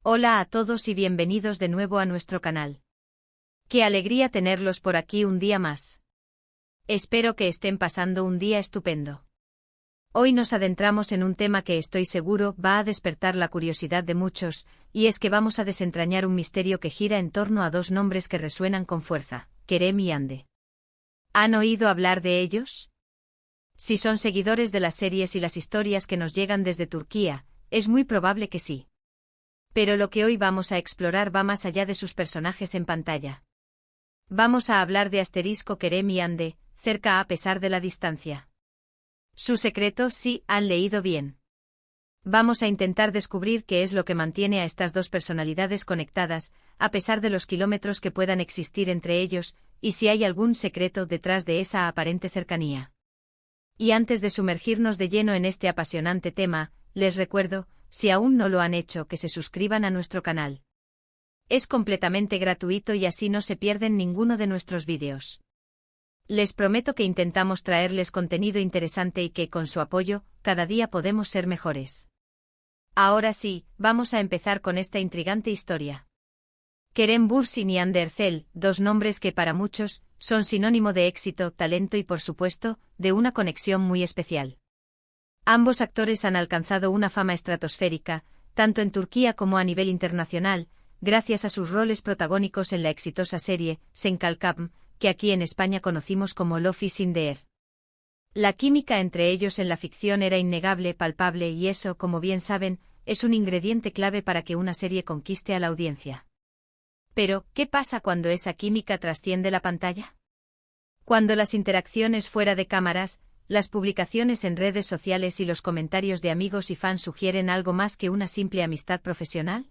Hola a todos y bienvenidos de nuevo a nuestro canal. Qué alegría tenerlos por aquí un día más. Espero que estén pasando un día estupendo. Hoy nos adentramos en un tema que estoy seguro va a despertar la curiosidad de muchos, y es que vamos a desentrañar un misterio que gira en torno a dos nombres que resuenan con fuerza, Kerem y Hande. ¿Han oído hablar de ellos? Si son seguidores de las series y las historias que nos llegan desde Turquía, es muy probable que sí. Pero lo que hoy vamos a explorar va más allá de sus personajes en pantalla. Vamos a hablar de Kerem y Hande, cerca a pesar de la distancia. Su secreto, sí, han leído bien. Vamos a intentar descubrir qué es lo que mantiene a estas dos personalidades conectadas, a pesar de los kilómetros que puedan existir entre ellos, y si hay algún secreto detrás de esa aparente cercanía. Y antes de sumergirnos de lleno en este apasionante tema, les recuerdo, si aún no lo han hecho, que se suscriban a nuestro canal. Es completamente gratuito y así no se pierden ninguno de nuestros vídeos. Les prometo que intentamos traerles contenido interesante y que, con su apoyo, cada día podemos ser mejores. Ahora sí, vamos a empezar con esta intrigante historia. Kerem Bürsin y Hande Erçel, dos nombres que para muchos son sinónimo de éxito, talento y, por supuesto, de una conexión muy especial. Ambos actores han alcanzado una fama estratosférica, tanto en Turquía como a nivel internacional, gracias a sus roles protagónicos en la exitosa serie Sen Kalkam, que aquí en España conocimos como Love is in the Air. La química entre ellos en la ficción era innegable, palpable y eso, como bien saben, es un ingrediente clave para que una serie conquiste a la audiencia. Pero, ¿qué pasa cuando esa química trasciende la pantalla? Cuando las interacciones fuera de cámaras, las publicaciones en redes sociales y los comentarios de amigos y fans sugieren algo más que una simple amistad profesional.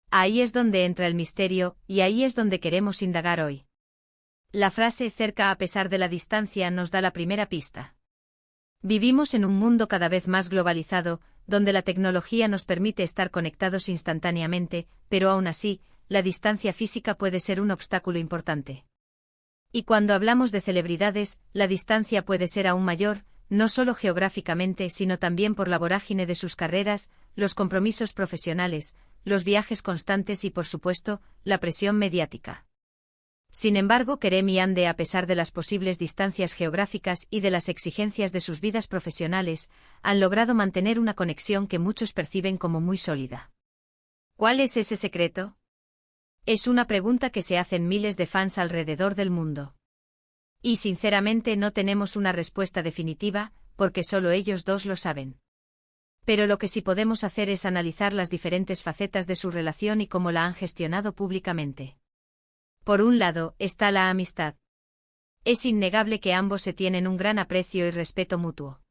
Ahí es donde entra el misterio, y ahí es donde queremos indagar hoy. La frase cerca a pesar de la distancia nos da la primera pista. Vivimos en un mundo cada vez más globalizado, donde la tecnología nos permite estar conectados instantáneamente, pero aún así, la distancia física puede ser un obstáculo importante. Y cuando hablamos de celebridades, la distancia puede ser aún mayor, no solo geográficamente sino también por la vorágine de sus carreras, los compromisos profesionales, los viajes constantes y por supuesto, la presión mediática. Sin embargo, Kerem y Hande, a pesar de las posibles distancias geográficas y de las exigencias de sus vidas profesionales, han logrado mantener una conexión que muchos perciben como muy sólida. ¿Cuál es ese secreto? Es una pregunta que se hacen miles de fans alrededor del mundo. Y sinceramente no tenemos una respuesta definitiva, porque solo ellos dos lo saben. Pero lo que sí podemos hacer es analizar las diferentes facetas de su relación y cómo la han gestionado públicamente. Por un lado, está la amistad. Es innegable que ambos se tienen un gran aprecio y respeto mutuo.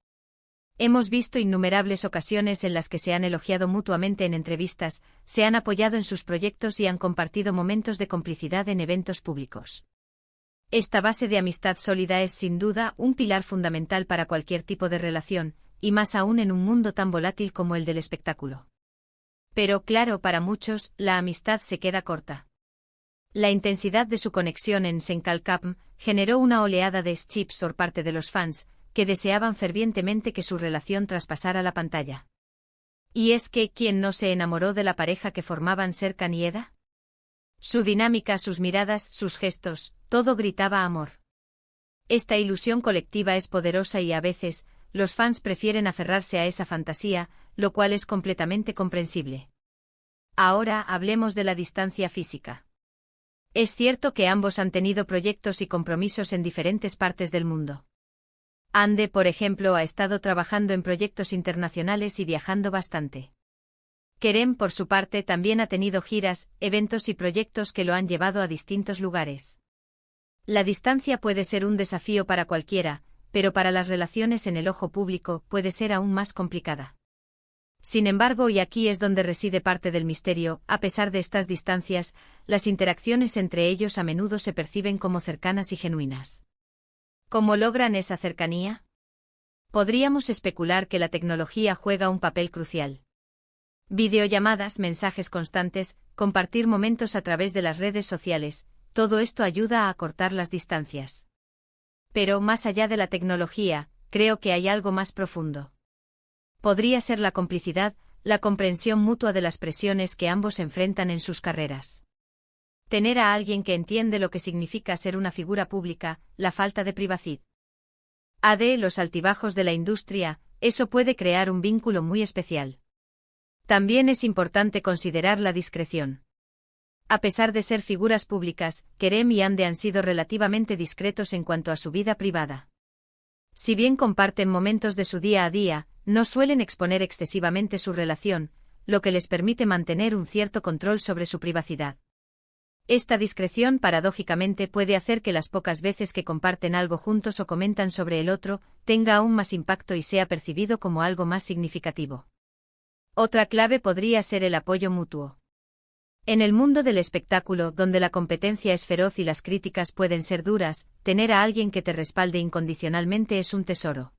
Hemos visto innumerables ocasiones en las que se han elogiado mutuamente en entrevistas, se han apoyado en sus proyectos y han compartido momentos de complicidad en eventos públicos. Esta base de amistad sólida es sin duda un pilar fundamental para cualquier tipo de relación, y más aún en un mundo tan volátil como el del espectáculo. Pero claro, para muchos, la amistad se queda corta. La intensidad de su conexión en Sen Kalkam generó una oleada de ships por parte de los fans, que deseaban fervientemente que su relación traspasara la pantalla. ¿Y es que quién no se enamoró de la pareja que formaban Serkan y Eda? Su dinámica, sus miradas, sus gestos, todo gritaba amor. Esta ilusión colectiva es poderosa y a veces, los fans prefieren aferrarse a esa fantasía, lo cual es completamente comprensible. Ahora hablemos de la distancia física. Es cierto que ambos han tenido proyectos y compromisos en diferentes partes del mundo. Hande, por ejemplo, ha estado trabajando en proyectos internacionales y viajando bastante. Kerem, por su parte, también ha tenido giras, eventos y proyectos que lo han llevado a distintos lugares. La distancia puede ser un desafío para cualquiera, pero para las relaciones en el ojo público puede ser aún más complicada. Sin embargo, y aquí es donde reside parte del misterio, a pesar de estas distancias, las interacciones entre ellos a menudo se perciben como cercanas y genuinas. ¿Cómo logran esa cercanía? Podríamos especular que la tecnología juega un papel crucial. Videollamadas, mensajes constantes, compartir momentos a través de las redes sociales, todo esto ayuda a acortar las distancias. Pero más allá de la tecnología, creo que hay algo más profundo. Podría ser la complicidad, la comprensión mutua de las presiones que ambos enfrentan en sus carreras. Tener a alguien que entiende lo que significa ser una figura pública, la falta de privacidad. Los altibajos de la industria, eso puede crear un vínculo muy especial. También es importante considerar la discreción. A pesar de ser figuras públicas, Kerem y Hande han sido relativamente discretos en cuanto a su vida privada. Si bien comparten momentos de su día a día, no suelen exponer excesivamente su relación, lo que les permite mantener un cierto control sobre su privacidad. Esta discreción paradójicamente puede hacer que las pocas veces que comparten algo juntos o comentan sobre el otro, tenga aún más impacto y sea percibido como algo más significativo. Otra clave podría ser el apoyo mutuo. En el mundo del espectáculo, donde la competencia es feroz y las críticas pueden ser duras, tener a alguien que te respalde incondicionalmente es un tesoro.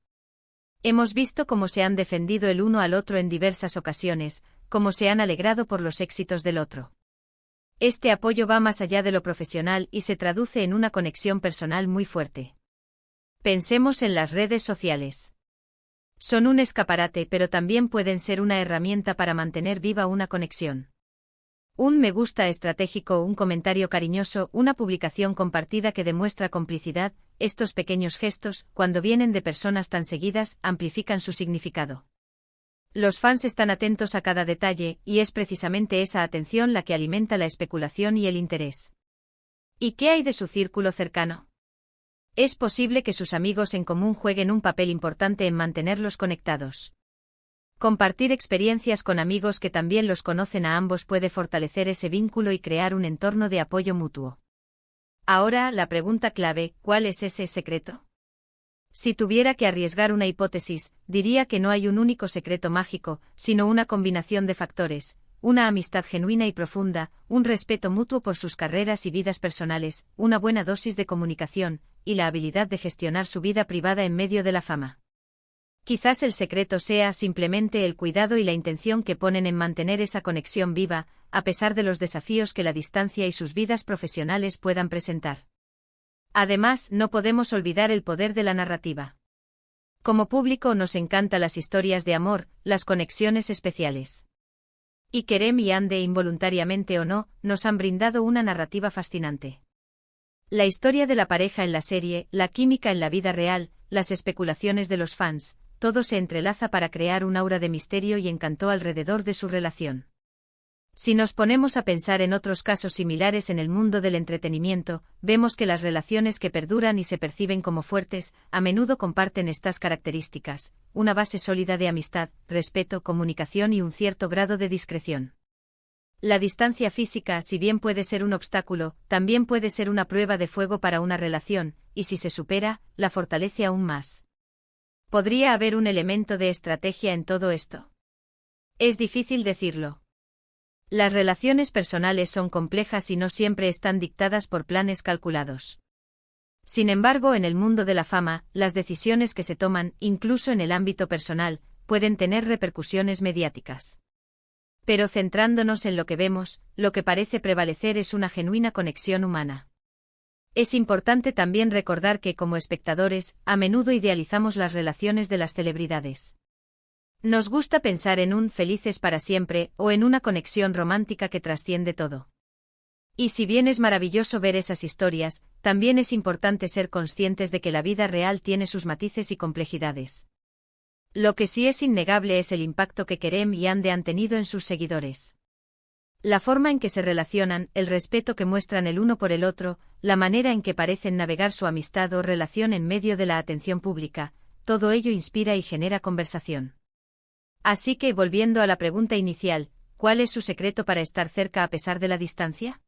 Hemos visto cómo se han defendido el uno al otro en diversas ocasiones, cómo se han alegrado por los éxitos del otro. Este apoyo va más allá de lo profesional y se traduce en una conexión personal muy fuerte. Pensemos en las redes sociales. Son un escaparate, pero también pueden ser una herramienta para mantener viva una conexión. Un me gusta estratégico, un comentario cariñoso, una publicación compartida que demuestra complicidad, estos pequeños gestos, cuando vienen de personas tan seguidas, amplifican su significado. Los fans están atentos a cada detalle, y es precisamente esa atención la que alimenta la especulación y el interés. ¿Y qué hay de su círculo cercano? Es posible que sus amigos en común jueguen un papel importante en mantenerlos conectados. Compartir experiencias con amigos que también los conocen a ambos puede fortalecer ese vínculo y crear un entorno de apoyo mutuo. Ahora, la pregunta clave, ¿cuál es ese secreto? Si tuviera que arriesgar una hipótesis, diría que no hay un único secreto mágico, sino una combinación de factores, una amistad genuina y profunda, un respeto mutuo por sus carreras y vidas personales, una buena dosis de comunicación, y la habilidad de gestionar su vida privada en medio de la fama. Quizás el secreto sea simplemente el cuidado y la intención que ponen en mantener esa conexión viva, a pesar de los desafíos que la distancia y sus vidas profesionales puedan presentar. Además, no podemos olvidar el poder de la narrativa. Como público nos encantan las historias de amor, las conexiones especiales. Y Kerem y Hande, involuntariamente o no, nos han brindado una narrativa fascinante. La historia de la pareja en la serie, la química en la vida real, las especulaciones de los fans, todo se entrelaza para crear un aura de misterio y encanto alrededor de su relación. Si nos ponemos a pensar en otros casos similares en el mundo del entretenimiento, vemos que las relaciones que perduran y se perciben como fuertes, a menudo comparten estas características, una base sólida de amistad, respeto, comunicación y un cierto grado de discreción. La distancia física, si bien puede ser un obstáculo, también puede ser una prueba de fuego para una relación, y si se supera, la fortalece aún más. ¿Podría haber un elemento de estrategia en todo esto? Es difícil decirlo. Las relaciones personales son complejas y no siempre están dictadas por planes calculados. Sin embargo, en el mundo de la fama, las decisiones que se toman, incluso en el ámbito personal, pueden tener repercusiones mediáticas. Pero centrándonos en lo que vemos, lo que parece prevalecer es una genuina conexión humana. Es importante también recordar que, como espectadores, a menudo idealizamos las relaciones de las celebridades. Nos gusta pensar en un felices para siempre o en una conexión romántica que trasciende todo. Y si bien es maravilloso ver esas historias, también es importante ser conscientes de que la vida real tiene sus matices y complejidades. Lo que sí es innegable es el impacto que Kerem y Hande han tenido en sus seguidores. La forma en que se relacionan, el respeto que muestran el uno por el otro, la manera en que parecen navegar su amistad o relación en medio de la atención pública, todo ello inspira y genera conversación. Así que, volviendo a la pregunta inicial, ¿cuál es su secreto para estar cerca a pesar de la distancia?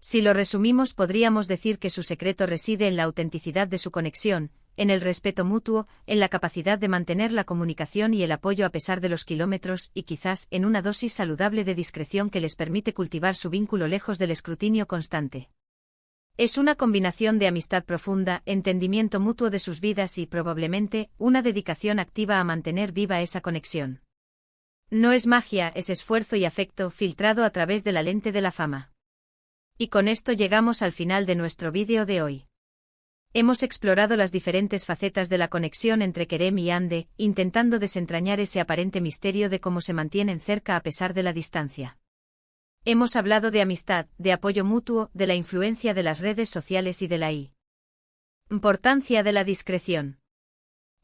Si lo resumimos, podríamos decir que su secreto reside en la autenticidad de su conexión, en el respeto mutuo, en la capacidad de mantener la comunicación y el apoyo a pesar de los kilómetros, y quizás en una dosis saludable de discreción que les permite cultivar su vínculo lejos del escrutinio constante. Es una combinación de amistad profunda, entendimiento mutuo de sus vidas y, probablemente, una dedicación activa a mantener viva esa conexión. No es magia, es esfuerzo y afecto filtrado a través de la lente de la fama. Y con esto llegamos al final de nuestro vídeo de hoy. Hemos explorado las diferentes facetas de la conexión entre Kerem y Ande, intentando desentrañar ese aparente misterio de cómo se mantienen cerca a pesar de la distancia. Hemos hablado de amistad, de apoyo mutuo, de la influencia de las redes sociales y de la importancia de la discreción.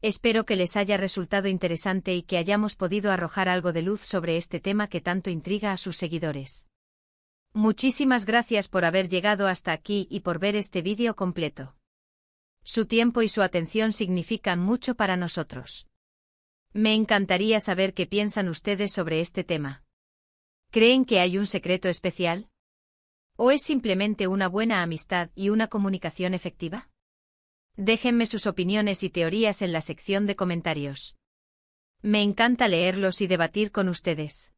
Espero que les haya resultado interesante y que hayamos podido arrojar algo de luz sobre este tema que tanto intriga a sus seguidores. Muchísimas gracias por haber llegado hasta aquí y por ver este vídeo completo. Su tiempo y su atención significan mucho para nosotros. Me encantaría saber qué piensan ustedes sobre este tema. ¿Creen que hay un secreto especial? ¿O es simplemente una buena amistad y una comunicación efectiva? Déjenme sus opiniones y teorías en la sección de comentarios. Me encanta leerlos y debatir con ustedes.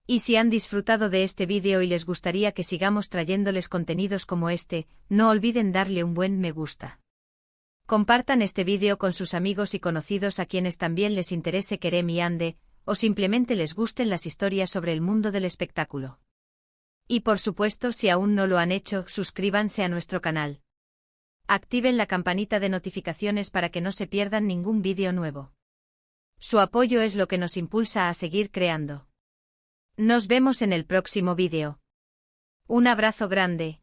Y si han disfrutado de este vídeo y les gustaría que sigamos trayéndoles contenidos como este, no olviden darle un buen me gusta. Compartan este vídeo con sus amigos y conocidos a quienes también les interese Kerem y Ande, o simplemente les gusten las historias sobre el mundo del espectáculo. Y por supuesto, si aún no lo han hecho, suscríbanse a nuestro canal. Activen la campanita de notificaciones para que no se pierdan ningún vídeo nuevo. Su apoyo es lo que nos impulsa a seguir creando. Nos vemos en el próximo vídeo. Un abrazo grande.